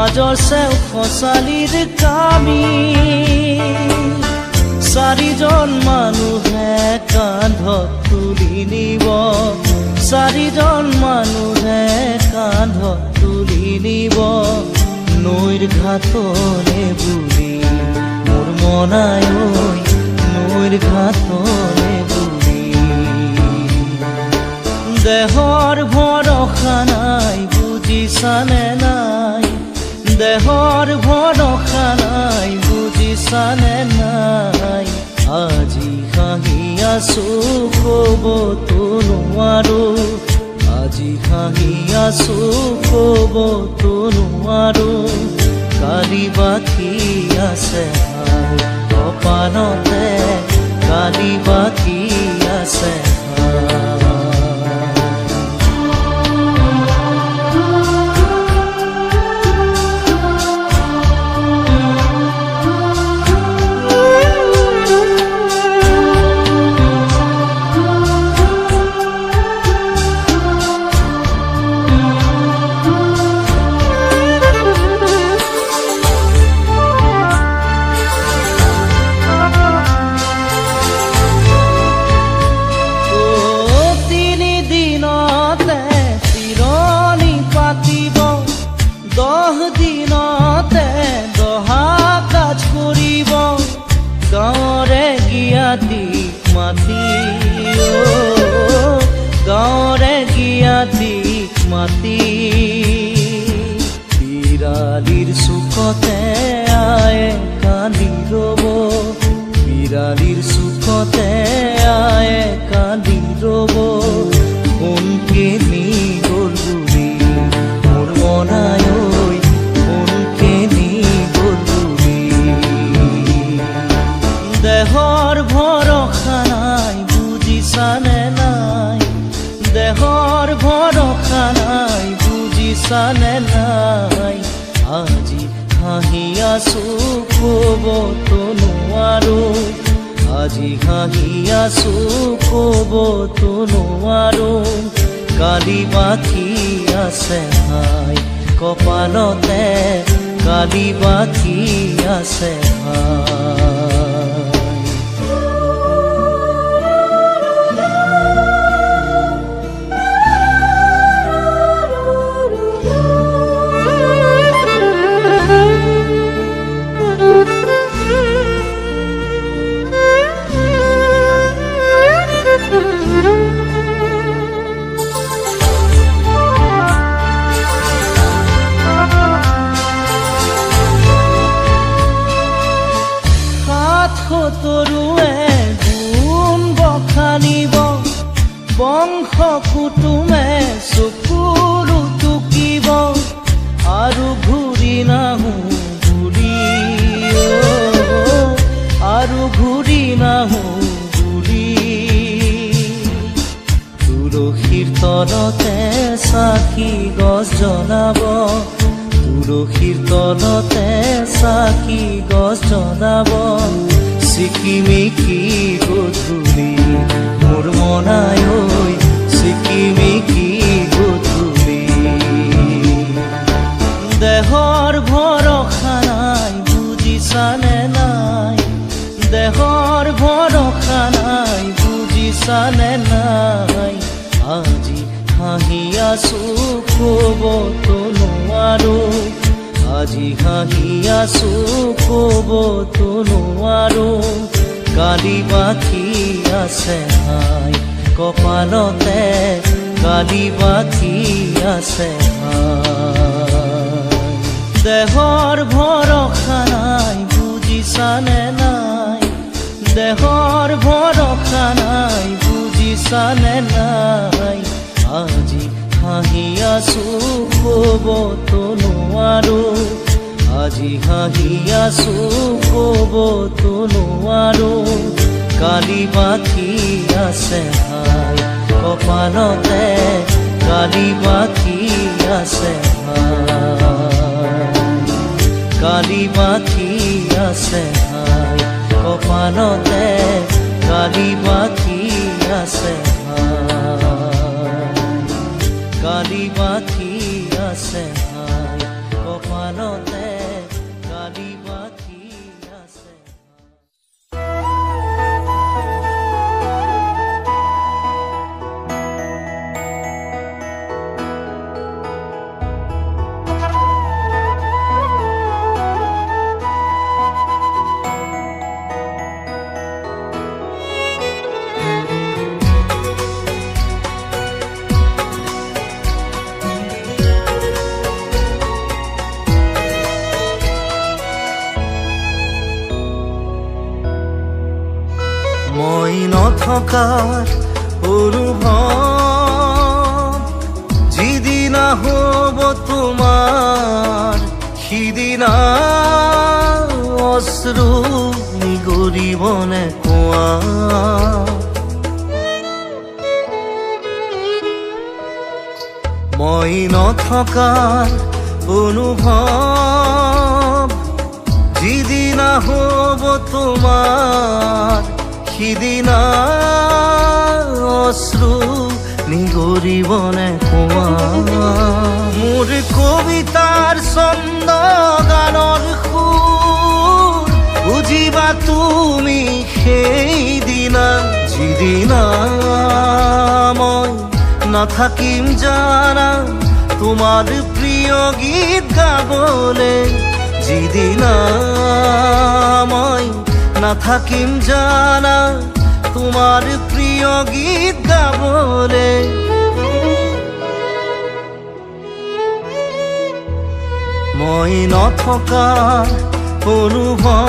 মাজৰ চেও খচালিৰ কামি চাৰিজন মানুহে কান্ধত তুলি নিব চাৰিজন মানুহে কান্ধত তুলি নিব নৈৰ ঘাটলে বুলি মোৰ মনাই ঐ নৈৰ ঘাটলে বুলি দেহৰ ভৰসা নাই বুজিছানে নাই দেহৰ ভৰসা নাই বুজিছানে নাই আজি হাঁহি আছো ক'বতো নোৱাৰো আজি হাঁহি আছো ক'বতো নোৱাৰো কালি বাকী আছে কপালতে কালি বাকী আছে গাঁৱৰে গিয়াতিক মাতি বিৰালিৰ চুকতে আয়ে কান্দি ৰ'ব বিৰালিৰ চুকতে আয়ে কান্দি ৰ'ব কোনকে নি গ'ল বুলি মোৰ মনাই ঐ কোনকে নি গ'ল বুলি দেহৰ ভৰসা নাই বুজিছানে নাই দেহৰ ভৰসা নাই বুজিছানে নাই আজি হাঁহি আছো ক'বতো নোৱাৰো আজি হাঁহি আছো ক'বতো নোৱাৰো কালি বাকী আছে ভাই কপালতে কালি বাকী আছে ভাই তৰুৱে গুণ বখানিব বংশ কুটুমে চকুৰু টুকিব আৰু ঘূৰি নাহো বুলি আৰু ঘূৰি নাহো বুলি তুলসীৰ তলতে চাকি গছ জ্বলাব তুলসীৰ তলতে চাকি গছ জ্বলাব চিকিমিকি গধূলি মোৰ মনাই ঐ চিকিমিকি গধূলি দেহৰ ভৰসা নাই বুজিছানে নাই দেহৰ ভৰসা নাই বুজিছানে নাই আজি হাঁহি আছো ক'বতো নোৱাৰো আজি হাঁহি আছো ক'বতো নোৱাৰো কালি বাকী আছে ভাই কপালতে কালি বাকী আছে ভাই দেহৰ ভৰসা নাই বুজিছানে নাই দেহৰ ভৰসা নাই বুজিছানে নাই আজি হাঁহি আছো ক'বতো নোৱাৰো আজি হাঁহি আছো ক'বতো নোৱাৰো কালি বাকী আছে ভাই কপালতে কালি বাকী আছে ভাই কালি বাকী আছে ভাই কপালতে কালি বাকী আছে ভাই কালি বাকী আছে ভাই কপালত নথকাৰ অনুভৱ যিদিনা হ'ব তোমাৰ সিদিনা অশ্ৰু নিগৰিবনে কোৱা মই নথকাৰ অনুভৱ যিদিনা হ'ব তোমাৰ সিদিনা অশ্ৰু নিগৰিবনে কোৱা মোৰ কবিতাৰ ছন্দ গানৰ সুৰ বুজিবা তুমি সেইদিনা যিদিনা মই নাথাকিম জানা তোমাৰ প্ৰিয় গীত গাবলে যিদিনা মই নাথাকিম জানা তোমাৰ প্ৰিয় গীত গাবলে মই নথকাৰ অনুভৱ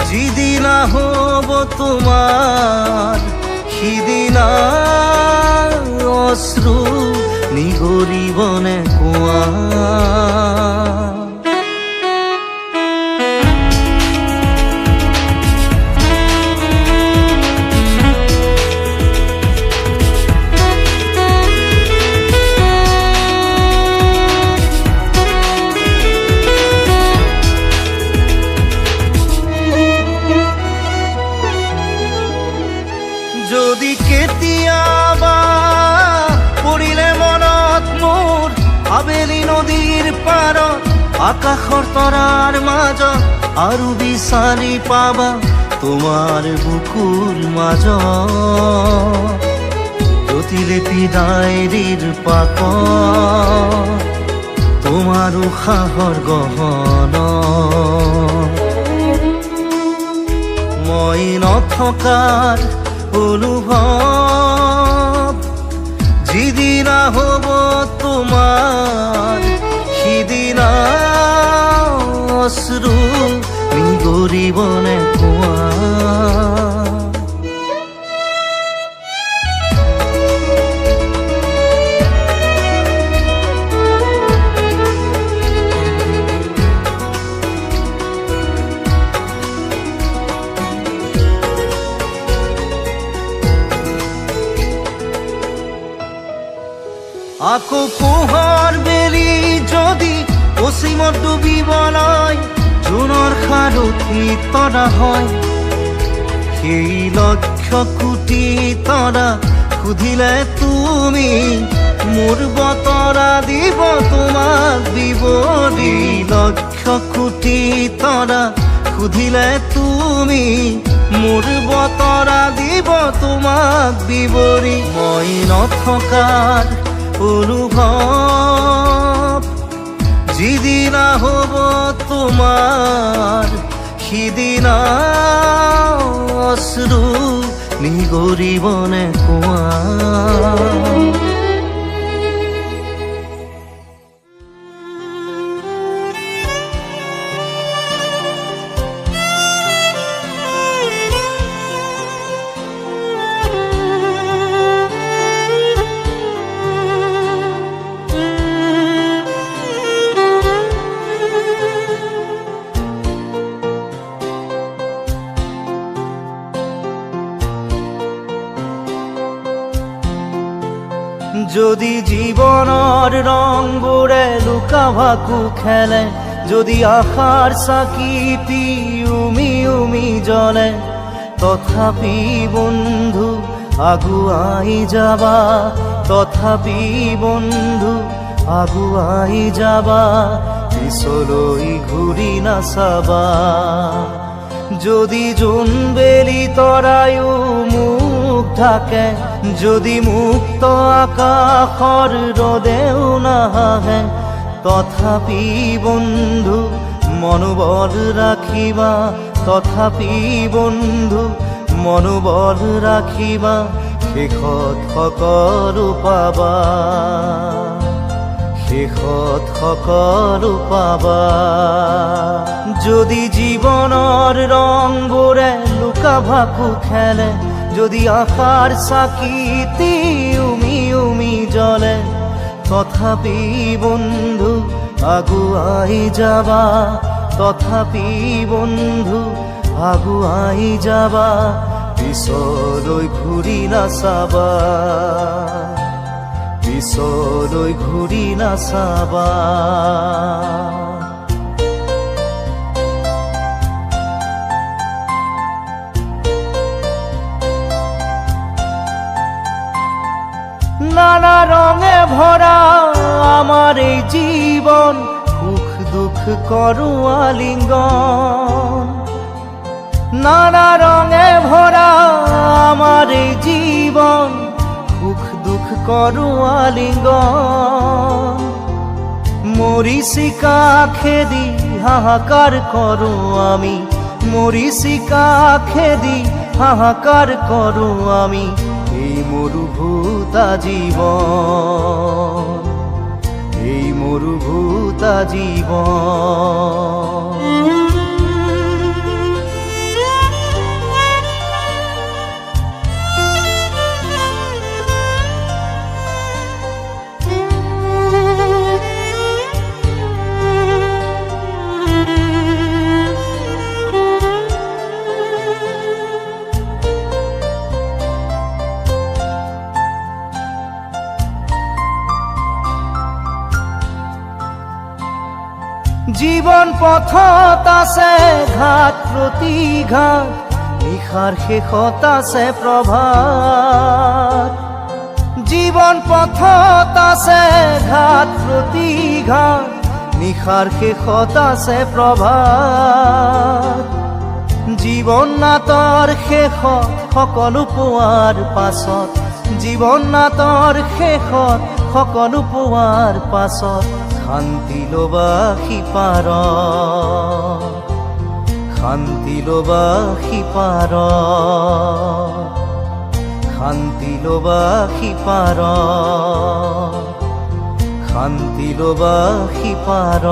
যিদিনা হ'ব তোমাৰ সিদিনা অশ্ৰু নিগৰিবনে কোৱা যদি কেতিয়াবা পৰিলে মনত মোৰ আবেলি নদীৰ পাৰত আকাশৰ তৰাৰ মাজত আৰু বিচাৰি পাবা তোমাৰ বুকুৰ মাজত প্ৰতিলিপি ডায়েৰীৰ পাকত তোমাৰ উশাহৰ গহনা মই নথকাৰ অনুভৱ যিদিনা হ'ব তোমাৰ সিদিনা অশ্ৰু নিগৰিবনে কোৱা আকৌ পোহৰ বেলি যদি অসীমত ডুবিবলৈ জোনৰ সাৰথি তৰা হয় সেই লক্ষ কোটি তৰা সুধিলে তুমি মোৰ বতৰা দিব তোমাক বিৱৰি লক্ষ কোটি তৰা সুধিলে তুমি মোৰ বতৰা দিব তোমাক বিৱৰি মই নথকাৰ অনুভৱ যিদিনা হ'ব তোমাৰ সিদিনা অশ্ৰু নিগৰিবনে কোৱা যদি জীৱনৰ ৰংবোৰে লুকা ভাকু খেলে যদি আশাৰ চাকিটি উমি উমি জ্বলে তথাপি বন্ধু আগুৱাই যাবা তথাপি বন্ধু আগুৱাই যাবা পিছলৈ ঘূৰি নাচাবা যদি জোনবেলি তৰায়ো মুখ ঢাকে যদি মুক্ত আকাশৰ ৰদেও নাহে তথাপি বন্ধু মনোবল ৰাখিবা তথাপি বন্ধু মনোবল ৰাখিবা শেষত সকলো পাবা শেষত সকলো পাবা। যদি জীৱনৰ ৰংবোৰে লুকা ভাকু খেলে, যদি আশাৰ চাকিতি উমি উমি জ্বলে, তথাপি বন্ধু আগুৱাই যাবা, তথাপি বন্ধু আগুৱাই যাবা, পিছলৈ ঘূৰি নাচাবা, পিছলৈ ঘূৰি নাচাবা। নানা রঙে ভরা আমার এই জীবন, সুখ দুঃখ করু আলিঙ্গন। নানা রঙে ভরা আমার এই জীবন, সুখ দুঃখ করু আলিঙ্গন। মরিচিকা খেদি হাহাকার করু আমি, মরিচিকা খেদি হাহাকার করু আমি, এই মরুভূতা জীবন, এই মরুভূতা জীবন। জীবন পথত আছে ঘাট প্ৰতিঘাট, নিশাৰ শেষত আছে প্ৰভাত। জীবন পথত আছে ঘাট প্ৰতিঘাট, নিশাৰ শেষত আছে প্ৰভাত। জীৱন নাটৰ শেষত সকলো পোৱাৰ পাছত, জীৱন নাটৰ শেষত সকলো পোৱাৰ পাছত, শান্তি লবা সিপাৰ, শান্তি লবা সিপাৰ, শান্তি লবা সিপাৰ, শান্তি লবা সিপাৰ।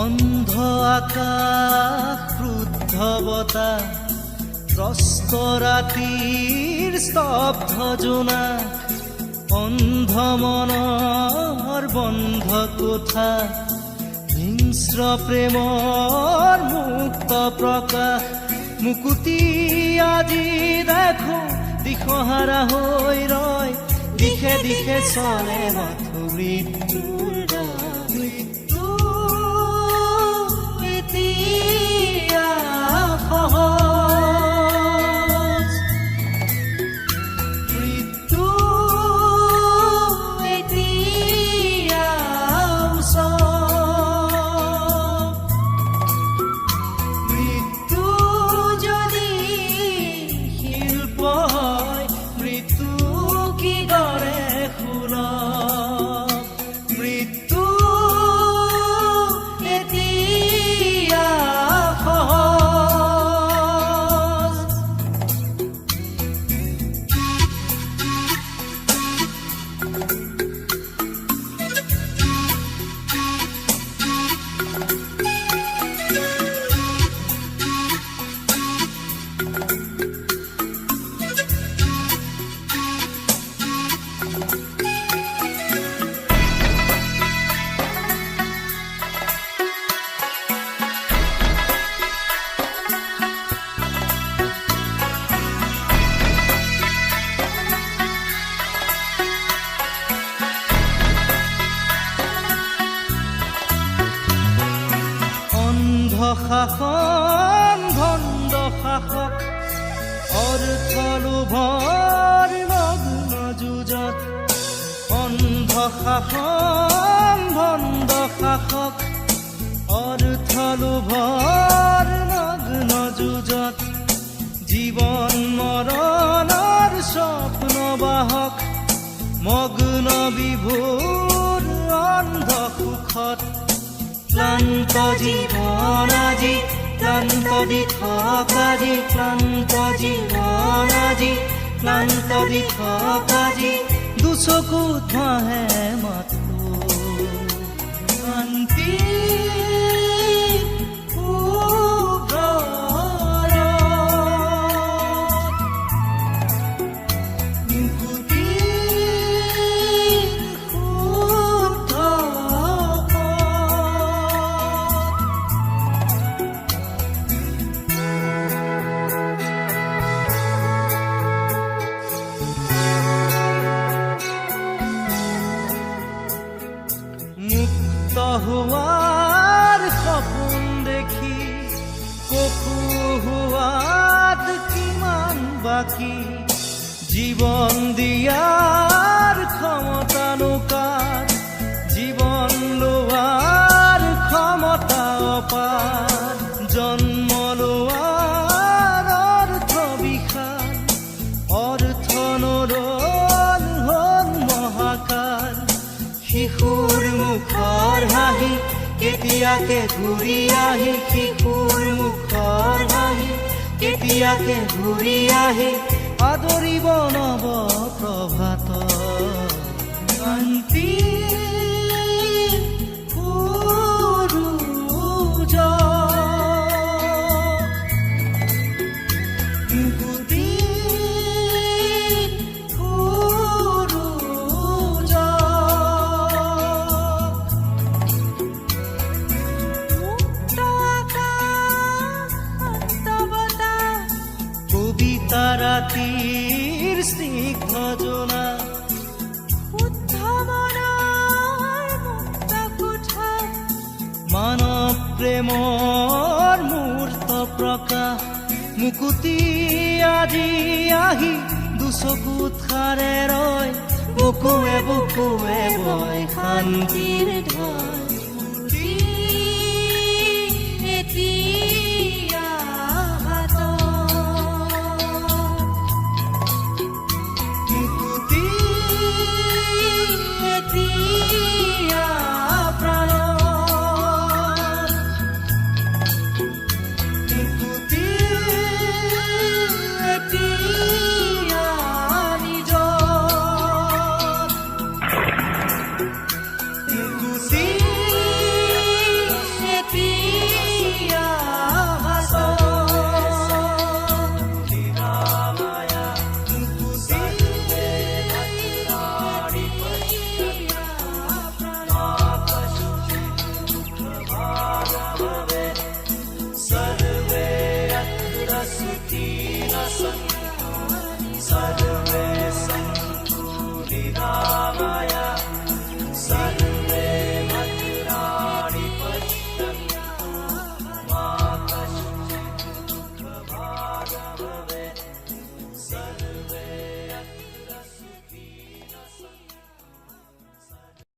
অন্ধ আকাশ, ক্ৰুদ্ধ বতাহ, ত্ৰস্ত ৰাতিৰ স্তব্ধ জোনাক, অন্ধ মনৰ বন্ধ কোঠা, হিংস্ৰ প্ৰেমৰ মুক্ত প্ৰকাশ। মুকুতি আজি দেখো দিশহাৰা হৈ ৰয়, দিশে দিশে চলে মাথো মৃত্যুৰ দৰ। শাসন ভণ্ড শাসক, অৰ্থ শাসন ভণ্ড শাসক অৰ্থ লোভৰ নগ্ন যুঁজত জীৱন মৰণৰ স্বপ্ন বাহক মগ্ন বিভোৰ অন্ধ সুখত ক্লান্ত জীৱন আজি ক্লান্ত দিশক আজি ক্লান্ত জীৱন আজি ক্লান্ত দিশক আজি দুচকুত ভাহে মাথো শান্তি মুক্ত হোৱাৰ সপোন দেখি কফু হোৱাত কিমান বাকী জীৱন দিয়াৰ ক্ষমতা নোকাৰ জীৱন লোৱাৰ ক্ষমতা অপাৰ জন্ম লোৱাৰ অৰ্থ বিশাল অৰ্থ নৰল হ'ল মহাকাল শিশুৰ মুখৰ হাঁহি কেতিয়াকে ঘূৰি আহি শিশুৰ মুখৰ হাঁহি কেতিয়াকে ঘূৰি আহি আদৰিব নৱ প্ৰভাত শান্তি ৰাতিৰ স্নিগ্ধ জোনা শুদ্ধ মনৰ মুক্ত কোঠা মানৱ প্ৰেমৰ মূৰ্ত প্ৰকাশ মুকুতি আজি আহি দুচকুত সাৰে ৰয় বুকুৱে বুকুৱে বয় শান্তিৰ ঢল